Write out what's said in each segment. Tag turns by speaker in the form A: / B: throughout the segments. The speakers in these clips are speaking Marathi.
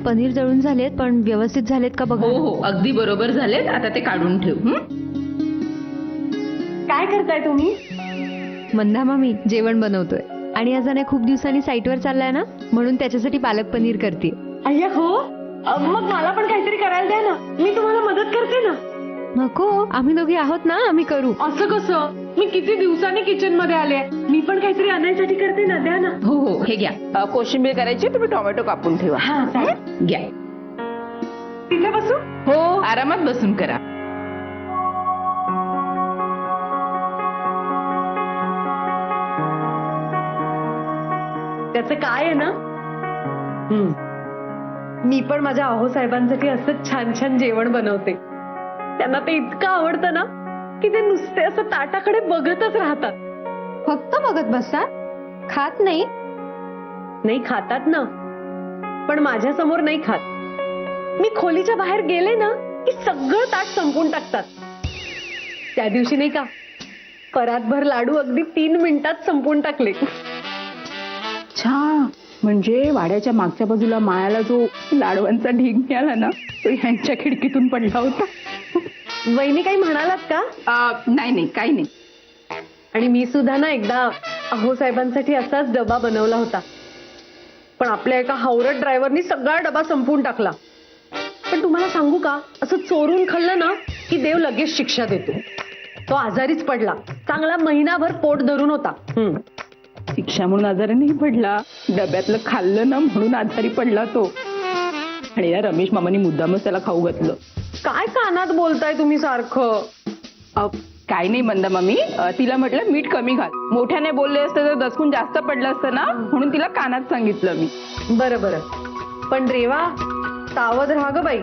A: पनीर तळून झालेत, पण व्यवस्थित झालेत का बघा.
B: हो हो, अगदी बरोबर झालेत. आता ते काढून ठेव.
C: काय करताय तुम्ही?
A: मंदा मामी जेवण बनवतोय आणि आज अनय खूप दिवसांनी साईटवर चाललाय ना, म्हणून त्याच्यासाठी पालक पनीर करते.
C: अय्या हो, मग मला पण काहीतरी करायला द्या ना, मी तुम्हाला मदत करते ना.
A: नको, आम्ही दोघे आहोत ना, आम्ही करू.
C: असं कसं? मी किती दिवसांनी किचन मध्ये आले, मी पण काहीतरी आणायसाठी करते ना, द्या ना.
B: हो हो, हे घ्या. कोशिंबीर करायची, तुम्ही टोमॅटो कापून ठेवा.
C: हा चालेल.
B: घ्या.
C: तिथे बसू?
B: हो, आरामात बसून करा.
C: त्याचं काय आहे ना, मी पण माझ्या आहो साहेबांसाठी असं छान छान जेवण बनवते. त्यांना ते इतकं आवडतं ना की ते नुसते असं ताटाकडे बघतच राहतात.
A: फक्त बघत बसतात, खात नाही?
C: नाही, खातात ना, पण माझ्या समोर नाही खात. मी खोलीच्या बाहेर गेले ना की सगळं ताट संपून टाकतात. त्या दिवशी नाही का, परातभर लाडू अगदी 3 मिनिटात संपून टाकले.
D: अच्छा, म्हणजे वाड्याच्या मागच्या बाजूला मायाला जो लाडवांचा ढीग मिळाला ना, तो ह्यांच्या खिडकीतून पडला होता.
C: वहिनी काही म्हणालात का?
D: नाही नाही, काही नाही.
C: आणि मी सुद्धा ना एकदा अहो साहेबांसाठी असाच डबा बनवला होता, पण आपल्या एका हावरट ड्रायव्हरनी सगळा डबा संपवून टाकला. पण तुम्हाला सांगू का, असं चोरून खाल्लं ना की देव लगेच शिक्षा देतो. तो आजारीच पडला, चांगला महिनाभर पोट धरून होता.
D: शिक्षा म्हणून आजारी नाही पडला, डब्यातलं खाल्लं ना म्हणून आजारी पडला तो. आणि या रमेश मामानी मुद्दामच त्याला खाऊ घातलं.
C: काय कानात बोलताय तुम्ही सारखं?
D: काय नाही मंदा मामी, तिला म्हटलं मीठ कमी घाल. मोठ्याने बोलले असते तर दसकून जास्त पडलं असतं ना, म्हणून तिला कानात सांगितलं मी.
C: बरं बरं, पण रेवा सावध राहा ग बाई,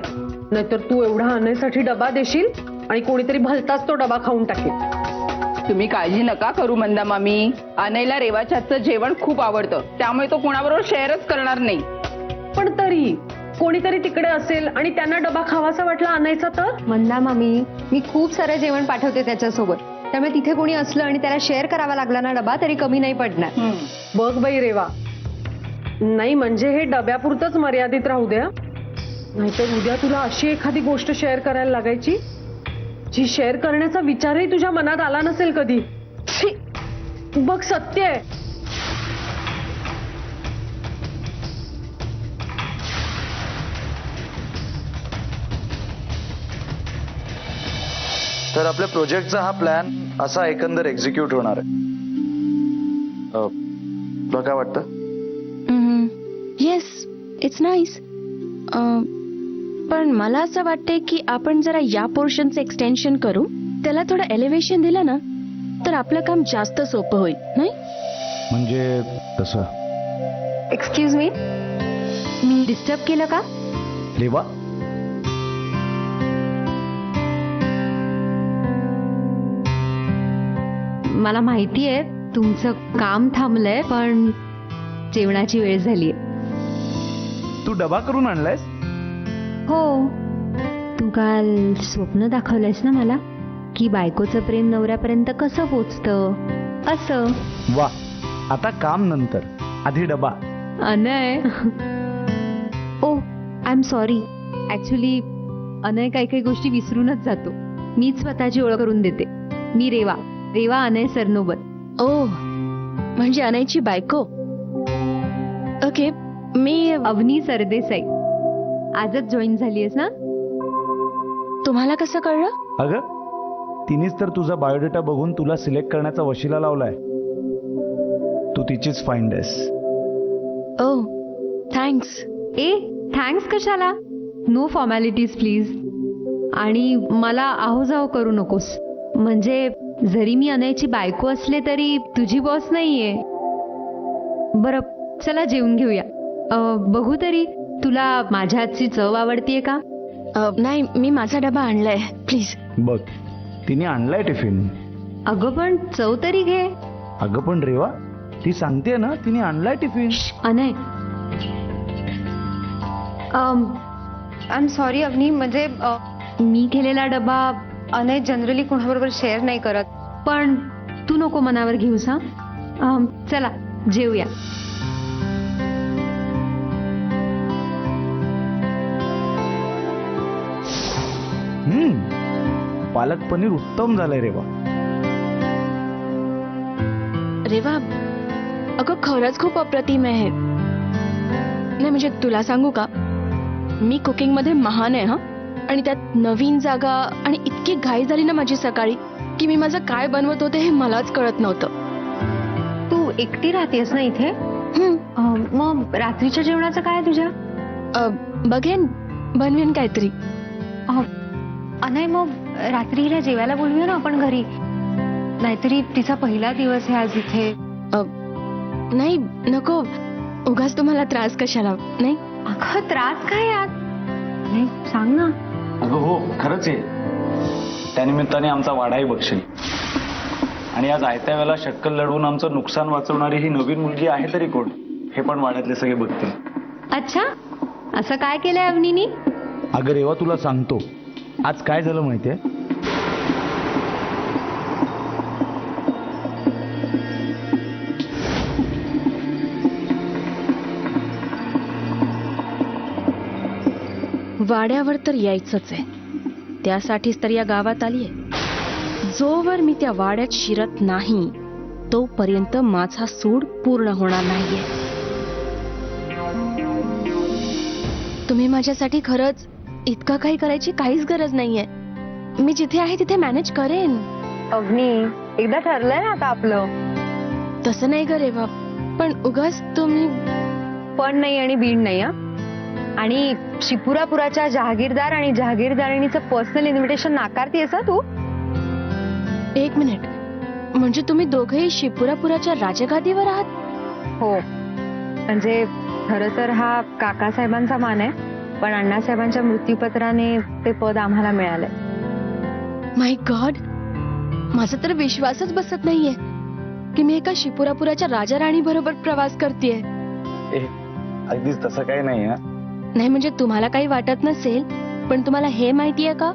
C: नाहीतर तू एवढा आणण्यासाठी डबा देशील आणि कोणीतरी भलताच तो डबा खाऊन टाकेल.
D: तुम्ही काळजी नका करू मंदा मामी, अनयला रेवाच्या हातचं जेवण खूप आवडतं, त्यामुळे तो कोणाबरोबर शेअरच करणार नाही.
C: पण तरी कोणीतरी तिकडे असेल आणि त्यांना डबा खावासा वाटला आणायचा तर?
A: मंदा मामी, मी खूप सारं जेवण पाठवते त्याच्यासोबत, त्यामुळे तिथे कोणी असलं आणि त्याला शेअर करावा लागला ना डबा, तरी कमी नाही पडणार.
C: बघ बाई रेवा, नाही म्हणजे हे डब्यापुरतच मर्यादित राहू द्या, नाहीतर उद्या तुला अशी एखादी गोष्ट शेअर करायला लागायची जी शेअर करण्याचा विचारही तुझ्या मनात आला नसेल कधी. छी, बघ सत्य आहे.
E: तर आपल्या प्रोजेक्टचा हा प्लॅन असा एकंदर एक्झिक्यूट होणार आहे. तुला काय वाटतं?
F: Yes, it's nice. पण मला असं वाटतंय की आपण जरा या पोर्शनचं एक्सटेन्शन करू, त्याला थोडं एलिव्हेशन दिलं ना तर आपलं काम जास्त सोपं होईल, नाही?
E: म्हणजे कसं?
A: एक्सक्यूज मी, मी डिस्टर्ब केलं का?
E: लेवा,
A: मला माहितीये तुमचं काम थांबलंय, पण जेवणाची वेळ झालीये.
E: तू डबा करून आणलायस?
A: हो, तू काल स्वप्न दाखवलंयस ना मला, की बायकोचं प्रेम नवऱ्यापर्यंत कसं पोचतं असं.
E: वा, आता काम नंतर, आधी डबा.
A: Anay, oh I am sorry, actually Anay काही काही गोष्टी विसरूनच जातो. मीच स्वतःची ओळख करून देते. मी रेवा, रेवा अनय सरनोबत.
F: ओ, म्हणजे अनयची बायको. ओके, मी
A: अवनी सरदेसाई. आजच जॉईन झालीयस ना?
F: तुम्हाला कसं कळलं?
E: अगं, तिनेच तर तुझा बायोडेटा बघून तुला सिलेक्ट करण्याचा वशिला लावलाय. तू तिचीच फाइंड आहेस.
F: ओ, थँक्स.
A: ए, थँक्स कशाला? No formalities please. आणि मला आहो जाओ करू नकोस. म्हणजे जरी मी अनयची बायको असले तरी तुझी बॉस नाहीये. बरं, चला जेवून घेऊया. बघू तरी तुला माझ्या हातची चव आवडतीये का?
F: नाही, मी माझा डबा आणलाय, प्लीज.
E: बघ, तिने आणलाय टिफिन.
A: अगं पण चव तरी घे.
E: अगं पण रेवा, ती सांगते ना, तिने आणलाय tiffin.
A: Anay, I am sorry Avani, म्हणजे मी केलेला डबा अनय जनरली कोणाबरोबर शेअर नाही करत, पण तू नको मनावर घेऊस हा. चला जेवूया.
E: पालक पनीर उत्तम झालंय रेवा.
F: रेवा, अगं खरंच खूप अप्रतिम आहे. नाही म्हणजे तुला सांगू का, मी कुकिंग मध्ये महान आहे हा. आणि त्यात नवीन जागा आणि इतकी घाई झाली ना माझी सकाळी की मी माझं काय बनवत होते हे मलाच कळत नव्हतं.
A: तू एकटी राहतेस ना इथे? मग रात्रीच्या जेवणाचं काय आहे तुझ्या?
F: बघेन, बनवेन काहीतरी.
A: नाही मग रात्रीला जेवायला बोलूया ना आपण घरी. नाहीतरी तिचा पहिला दिवस आहे आज इथे.
F: नाही नको, उगाच तुम्हाला त्रास कशाला. नाही
A: अगं त्रास काय यात? नाही सांग ना.
E: अगं हो, खरंच आहे. त्यानिमित्ताने आमचा वाडाही बघशील. आणि आज आयत्या वेळेला शक्कल लढवून आमचं नुकसान वाचवणारी ही नवीन मुलगी आहे तरी कोण, हे पण वाड्यातले सगळे बघतील.
A: अच्छा, असं काय केलंय अवनीनी?
E: अगं रेवा, तुला सांगतो आज काय झालं माहितीये.
F: वाड्यावर तर यायचंच आहे, त्यासाठीच तर या गावात आलीये. जोवर मी त्या वाड्यात शिरत नाही तोपर्यंत माझा सूड पूर्ण होणार नाहीये. तुम्ही माझ्यासाठी खरंच इतकं काही करायची काहीच गरज नाहीये. मी जिथे आहे तिथे मॅनेज करेन.
C: अग्नी, एकदा ठरलंय ना आता आपलं.
F: तसं नाही ग रेवा, पण उगाच तुम्ही.
A: पण नाही आणि बीड नाही हा. आणि शिपुरापुराच्या जहागीरदार आणि जहागीरदारिणीचं पर्सनल इन्व्हिटेशन नाकारतीयस हा तू?
F: एक मिनिट, म्हणजे तुम्ही दोघेही शिपुरापुराच्या राजगादीवर आहात?
A: हो, म्हणजे खरं तर हा काकासाहेबांचा मान आहे, पण अण्णासाहेबांच्या मृत्यूपत्राने ते पद आम्हाला मिळालंय.
F: माय गॉड, माझा तर विश्वासच बसत नाहीये की मी एका शिपुरापुराच्या राजा राणी बरोबर प्रवास करतेय.
E: अगदीच तसं काही नाही.
F: नाही म्हणजे तुम्हाला काही वाटत नसेल, पण तुम्हाला हे माहितीये का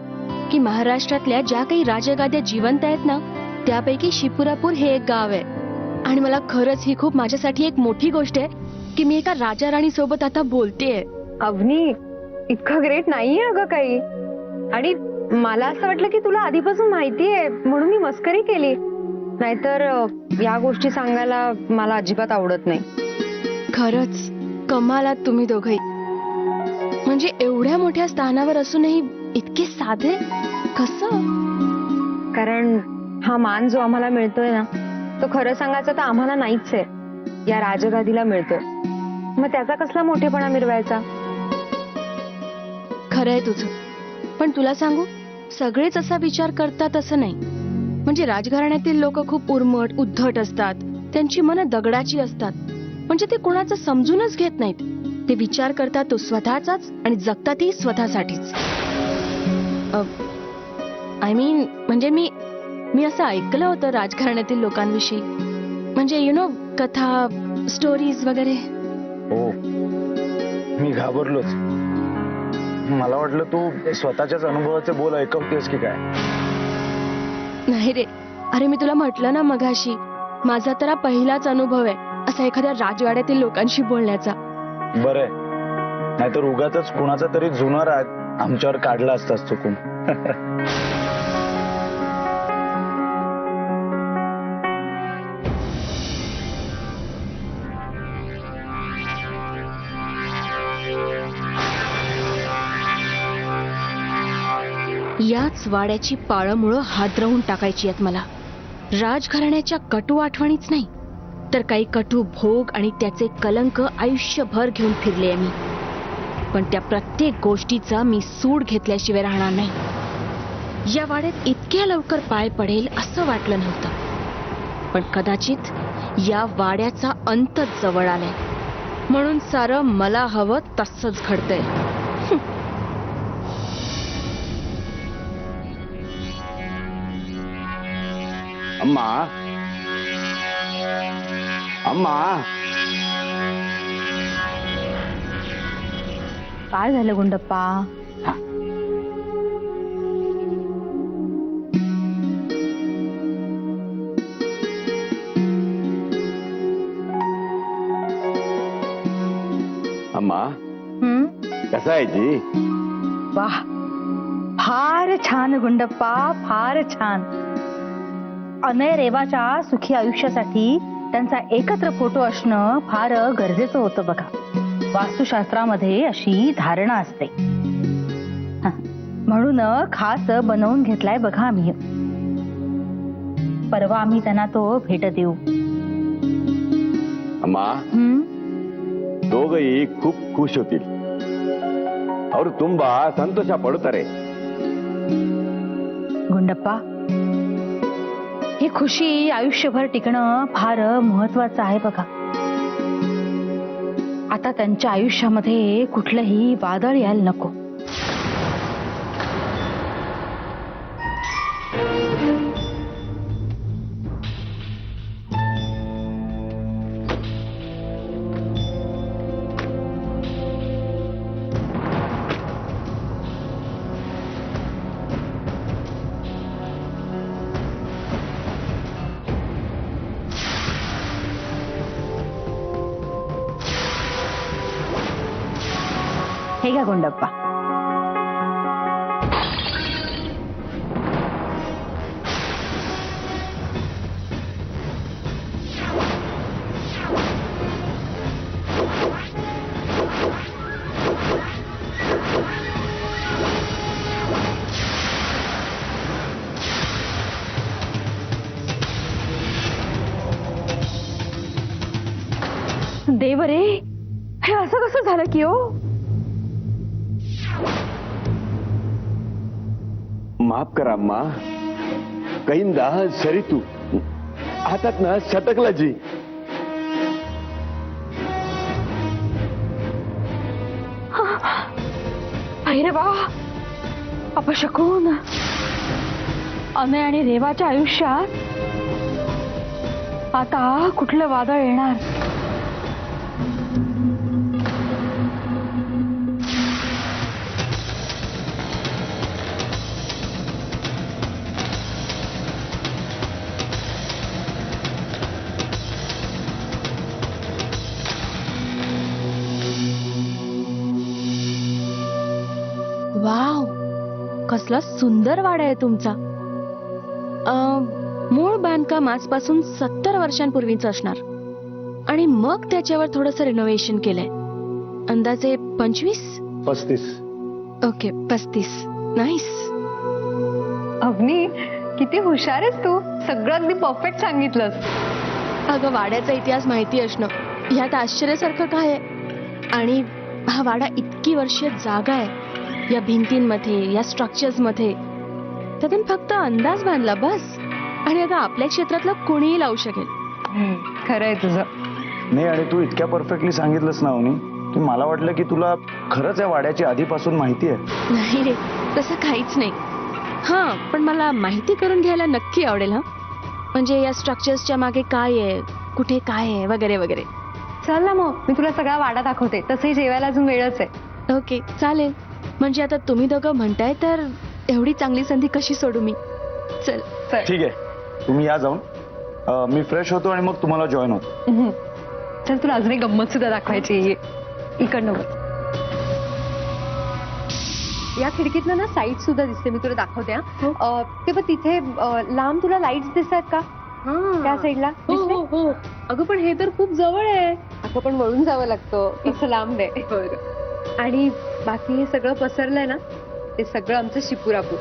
F: की महाराष्ट्रातल्या ज्या काही राजगाद्या जिवंत आहेत ना, त्यापैकी शिपुरापूर हे एक गाव आहे. आणि मला खरंच ही खूप माझ्यासाठी एक मोठी गोष्ट आहे की मी एका राजा राणी सोबत आता बोलतेय.
A: अवनी, इतकं ग्रेट नाहीये अगं काही. आणि मला असं वाटलं की तुला आधीपासून माहितीये म्हणून मी मस्करी केली. नाहीतर या गोष्टी सांगायला मला अजिबात आवडत नाही.
F: खरंच कमाल आहात तुम्ही दोघंही. म्हणजे एवढ्या मोठ्या स्थानावर असूनही इतके साधे कसं?
A: कारण हा मान जो आम्हाला मिळतोय ना, तो खरं सांगायचं तर आम्हाला नाहीच आहे, या राजगादीला मिळतोय. मग त्याचा कसला मोठेपणा मिरवायचा?
F: खरंय तुझं, पण तुला सांगू, सगळेच असा विचार करतात असं नाही. म्हणजे राजघराण्यातील लोक खूप उर्मट उद्धट असतात, त्यांची मनं दगडाची असतात. म्हणजे ते कोणाचं समजूनच घेत नाहीत. ते विचार करतात तो स्वतःचाच आणि जगतातही स्वतःसाठीच. आय मीन म्हणजे मी असं ऐकलं होतं राजघराण्यातील लोकांविषयी. म्हणजे यु नो, कथा स्टोरीज वगैरे.
E: हो, मी घाबरलोच. मला वाटलं तू स्वतःच्याच अनुभवाचे बोल ऐकवतेस की काय.
F: नाही रे, अरे मी तुला म्हटलं ना मगाशी, माझा तर हा पहिलाच अनुभव आहे असा एखाद्या राजवाड्यातील लोकांशी बोलण्याचा.
E: बरंय, नाहीतर उगाच कुणाचा तरी जुना राग आमच्यावर काढला असतास चुकून.
F: याच वाड्याची पाळंमुळं हादरवून टाकायची आहेत मला. राजघराण्याच्या कटू आठवणीच नाही, तर काही कटू भोग आणि त्याचे कलंक आयुष्यभर घेऊन फिरले मी. पण त्या प्रत्येक गोष्टीचा मी सूड घेतल्याशिवाय राहणार नाही. या वाड्यात इतक्या लवकर पाय पडेल असं वाटलं नव्हतं. पण कदाचित या वाड्याचा अंतच जवळ आलाय, म्हणून सारं मला हवं तसंच घडतंय.
E: अम्मा, अम्मा.
A: काय झालं गुंडप्पा?
G: अम्मा, कसा आहे जी?
C: वाह,
G: फार छान गुंडप्पा, फार छान. अनय रेवाच्या सुखी आयुष्यासाठी त्यांचा एकत्र फोटो असणं फार गरजेचं होतं बघा. वास्तुशास्त्रामध्ये अशी धारणा असते. म्हणून खास बनवून घेतलाय बघा आम्ही. परवा आम्ही त्यांना तो भेट देऊ.
H: अम्मा, दोघही खूप खुश होतील. ಅವರು ತುಂಬಾ ಸಂತೋಷ ಪಡುತ್ತಾರೆ.
G: गुंडप्पा, ही खुशी आयुष्यभर टिकणं फार महत्वाचं आहे बघा. आता त्यांच्या आयुष्यामध्ये कुठलंही वादळ यायला नको. हे घ्या गुंडप्पा. देव रे, हे असं कसं झालं की हो?
H: माफ करा अम्मा, कहींदा सरितू हातात ना सटकला जी.
G: अरे वा, अपशकून. अनय आणि रेवाच्या आयुष्यात आता कुठलं वादळ येणार?
F: वाव, कसला सुंदर वाडा आहे तुमचा. मूळ बांधकाम आजपासून 70 वर्षांपूर्वीच असणार आणि मग त्याच्यावर थोडंसं रिनोव्हेशन केलंय. अंदाजे 25-35. ओके, 35. नाईस.
A: अवनी, किती हुशार आहेस तू. सगळं अगदी परफेक्ट सांगितलंस.
F: अगं, वाड्याचा इतिहास माहिती असणं ह्यात आश्चर्यासारखं काय आहे. आणि हा वाडा इतकी वर्ष जागा आहे या भिंतींमध्ये, या स्ट्रक्चर्स मध्ये. त्यातून फक्त अंदाज बांधला बस, आणि आता आपल्या क्षेत्रातलं कोणीही लावू शकेल.
A: खरंय तुझं.
E: नाही, आणि तू इतक्या परफेक्टली सांगितलंस ना अवनी, की मला वाटलं की तुला खरंच या वाड्याची आधीपासून माहिती आहे.
F: नाही रे, तसं काहीच नाही. हा, पण मला माहिती करून घ्यायला नक्की आवडेल. हा, म्हणजे या स्ट्रक्चर्सच्या मागे काय आहे, कुठे काय आहे, वगैरे वगैरे.
A: चल ना मग, मी तुला सगळा वाडा दाखवते. तसंही जेवायला अजून वेळच आहे.
F: ओके, चालेल. म्हणजे आता तुम्ही दोघं म्हणताय तर एवढी चांगली संधी कशी सोडू मी. चल.
E: ठीक आहे, तुम्ही या जाऊन. मी फ्रेश होतो आणि मग तुम्हाला जॉईन होतो.
A: चल, तुला अजून एक गंमत सुद्धा दाखवायची आहे. इकडनं बघ. या खिडकीतनं ना साईट सुद्धा दिसते. मी तुला दाखवते. ते बघ, तिथे लांब तुला लाईट्स दिसतात का? त्या साईडला.
C: हो हो. अगं, पण हे तर खूप जवळ आहे.
A: आता पण वळून जावं लागतं, तसं लांब आहे. आणि बाकी हे सगळं पसरलंय ना, ते सगळं आमचं शिपुरापूर.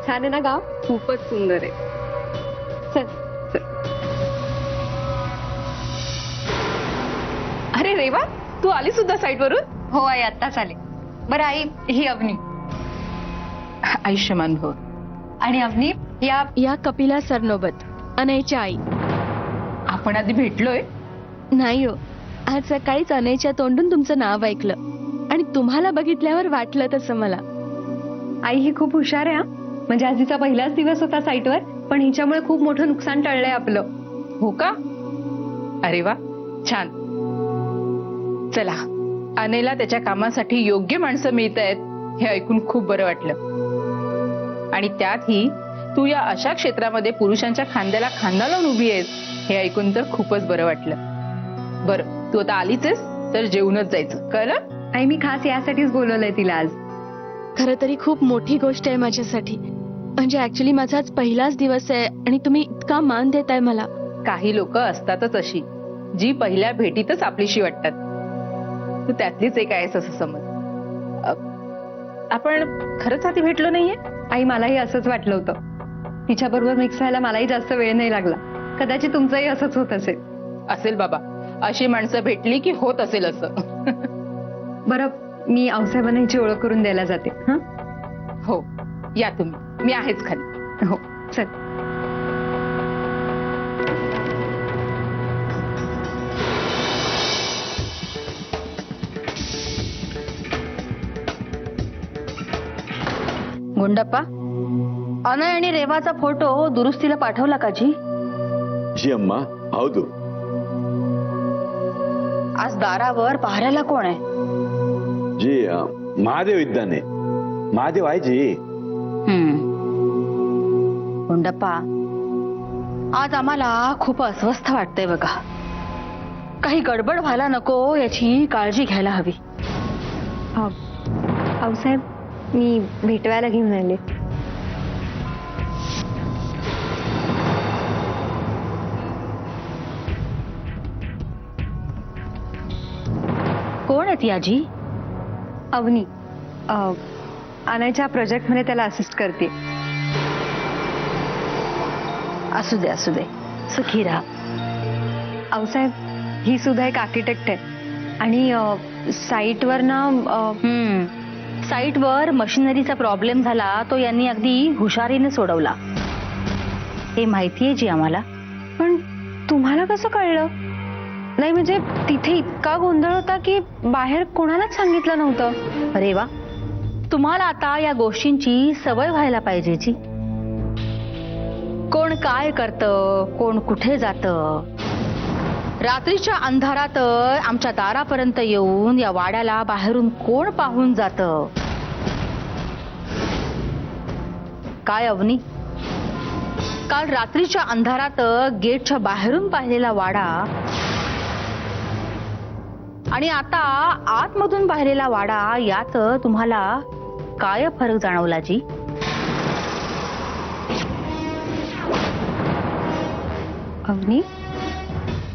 A: छान आहे ना गाव?
C: खूपच सुंदर आहे.
A: चल.
B: अरे रेवा, तू आली सुद्धा साईट वरून?
A: हो आई, आत्ताच आले. बरं आई, ही अवनी.
B: आयुष्यमान भव.
A: आणि अवनी,
F: या कपिला सरनोबत, अनयच्या आई.
B: आपण आधी भेटलोय?
F: नाही हो, आज सकाळीच अनयच्या तोंडून तुमचं नाव ऐकलं आणि तुम्हाला बघितल्यावर वाटलं तसं मला.
A: आई ही खूप हुशार आहे. म्हणजे आज हिचा पहिलाच दिवस होता साईटवर, पण हिच्यामुळे खूप मोठं नुकसान टळलंय आपलं.
B: हो का? अरे वा, छान. चला, अनयला त्याच्या कामासाठी योग्य माणसं मिळत आहेत हे ऐकून खूप बरं वाटलं. आणि त्यातही तू या अशा क्षेत्रामध्ये पुरुषांच्या खांद्याला खांदा लावून उभी आहेस हे ऐकून तर खूपच बरं वाटलं. बरं, तू आता आलीच आहेस तर जेवूनच जायचं, कळलं?
A: आई, मी खास यासाठीच बोलवलंय तिला आज.
F: खरं तरी खूप मोठी गोष्ट आहे माझ्यासाठी. म्हणजे ऍक्च्युली माझा आज पहिलाच दिवस आहे आणि तुम्ही इतका मान देताय मला.
B: काही लोक असतातच अशी, जी पहिल्या भेटीतच आपलीशी वाटतात. तू त्यातलीच एक आहेस असं समज. आपण खरंच आधी भेटलो नाहीये?
A: आई, मलाही असंच वाटलं होतं. तिच्याबरोबर मिक्स व्हायला मलाही जास्त वेळ नाही लागला. कदाचित तुमचंही असंच होत असेल.
B: असेल बाबा, अशी माणसं भेटली की होत असेल असं.
A: बरं, मी आऊसाहेबांना हिची ओळख करून द्यायला जाते. हं?
B: हो, या तुम्ही, मी आहेच खाली.
A: हो, चल.
G: गुंडप्पा, अनय आणि रेवाचा फोटो दुरुस्तीला पाठवला का जी?
H: जी अम्मा, हौदू.
G: आज दारावर पहाऱ्याला कोण आहे?
H: जी महादेव इದ್ದಾನೆ. महादेव आहे जी.
G: गुंडप्पा, आज आम्हाला खूप अस्वस्थ वाटतंय बघा. काही गडबड व्हायला नको याची काळजी घ्यायला हवी.
A: आऊसाहेब, मी भेटवायला घेऊन आले.
G: कोण आहे ती आजी?
A: अवनी, अनयच्या प्रोजेक्ट मध्ये त्याला असिस्ट करते.
G: असू दे असू दे, सुखी राहा.
A: आऊसाहेब, ही सुद्धा एक आर्किटेक्ट आहे आणि साईटवर ना
G: साईटवर मशिनरीचा प्रॉब्लेम झाला, तो यांनी अगदी हुशारीने सोडवला. हे माहितीये जी आम्हाला.
A: पण तुम्हाला कसं कळलं? नाही म्हणजे तिथे इतका गोंधळ होता की बाहेर कोणालाच सांगितलं नव्हतं.
G: अरे वा, तुम्हाला आता या गोष्टींची सवय व्हायला पाहिजे जी. कोण काय करतं, कोण कुठे जातं. रात्रीच्या अंधारात आमच्या दारापर्यंत येऊन या वाड्याला बाहेरून कोण पाहून जातं. काय अवनी, काल रात्रीच्या अंधारात गेटच्या बाहेरून पाहिलेला वाडा आणि आता आतमधून पाहिलेला वाडा, यात तुम्हाला काय फरक जाणवला जी?
A: अवनी,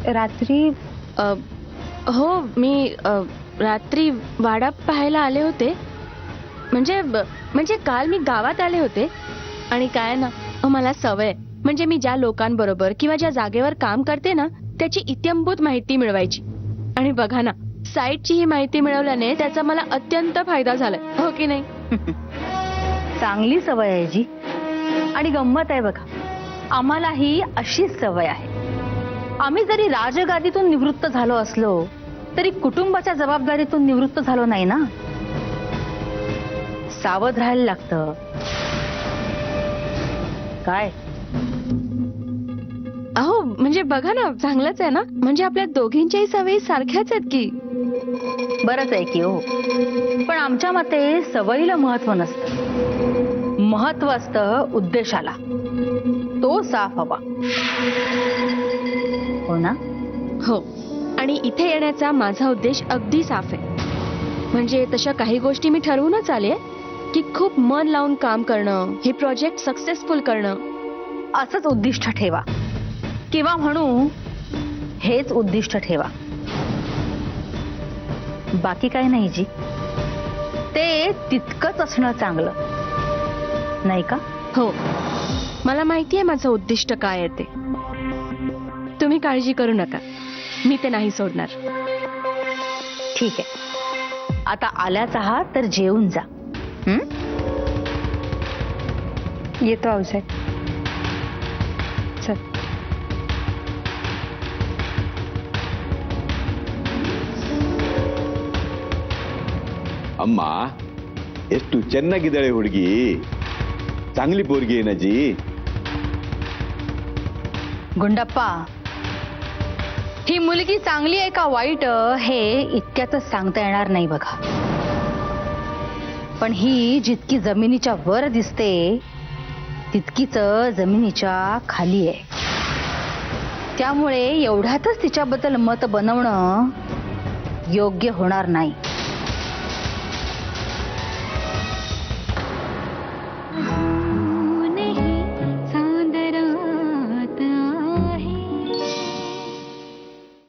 A: रात्री
F: हो, मी रात्री वाडा पाहायला आले होते. म्हणजे काल मी गावात आले होते आणि काय ना, मला सवय, म्हणजे मी ज्या लोकांबरोबर किंवा ज्या जागेवर काम करते ना, त्याची इत्यंभूत माहिती मिळवायची. आणि बघा ना, साईटची ही माहिती मिळवल्याने त्याचा मला अत्यंत फायदा झालाय, हो की नाही?
G: चांगली सवय आहे जी. आणि गंमत आहे बघा, आम्हालाही अशीच सवय आहे. आम्ही जरी राजगादीतून निवृत्त झालो असलो तरी कुटुंबाच्या जबाबदारीतून निवृत्त झालो नाही ना. सावध राहायला लागतं. काय
F: अहो, म्हणजे बघा ना, चांगलंच आहे ना. म्हणजे आपल्या दोघींच्याही सवयी सारख्याच आहेत की.
G: बरंच आहे की हो. पण आमच्या मते सवयीला महत्व नसतं. महत्व असतं उद्देशाला. तो साफ हवा, हो ना?
F: हो, आणि इथे येण्याचा माझा उद्देश अगदी साफ आहे. म्हणजे तशा काही गोष्टी मी ठरवूनच आले की खूप मन लावून काम करणं, हे प्रोजेक्ट सक्सेसफुल करणं.
G: असंच उद्दिष्ट ठेवा, किंवा म्हणू हेच उद्दिष्ट ठेवा. बाकी काही नाही जी. ते तितकंच असणं चांगलं नाही का?
F: हो, मला माहिती आहे माझं उद्दिष्ट काय आहे ते. तुम्ही काळजी करू नका, मी ते नाही सोडणार.
G: ठीक आहे, आता आल्याच आहात तर जेवून जा.
A: येतो आऊसाहेब. चल.
H: ಅಮ್ಮ ಎಷ್ಟು ಚೆನ್ನಾಗಿದ್ದಾಳೆ ಹುಡುಗಿ. चांगली पोरगी आहे ना जी.
G: गुंडप्पा, ही मुलगी चांगली आहे का वाईट हे इतक्यातच सांगता येणार नाही बघा. पण ही जितकी जमिनीच्या वर दिसते तितकीच जमिनीच्या खाली आहे. त्यामुळे एवढ्यातच तिच्याबद्दल मत बनवणं योग्य होणार नाही.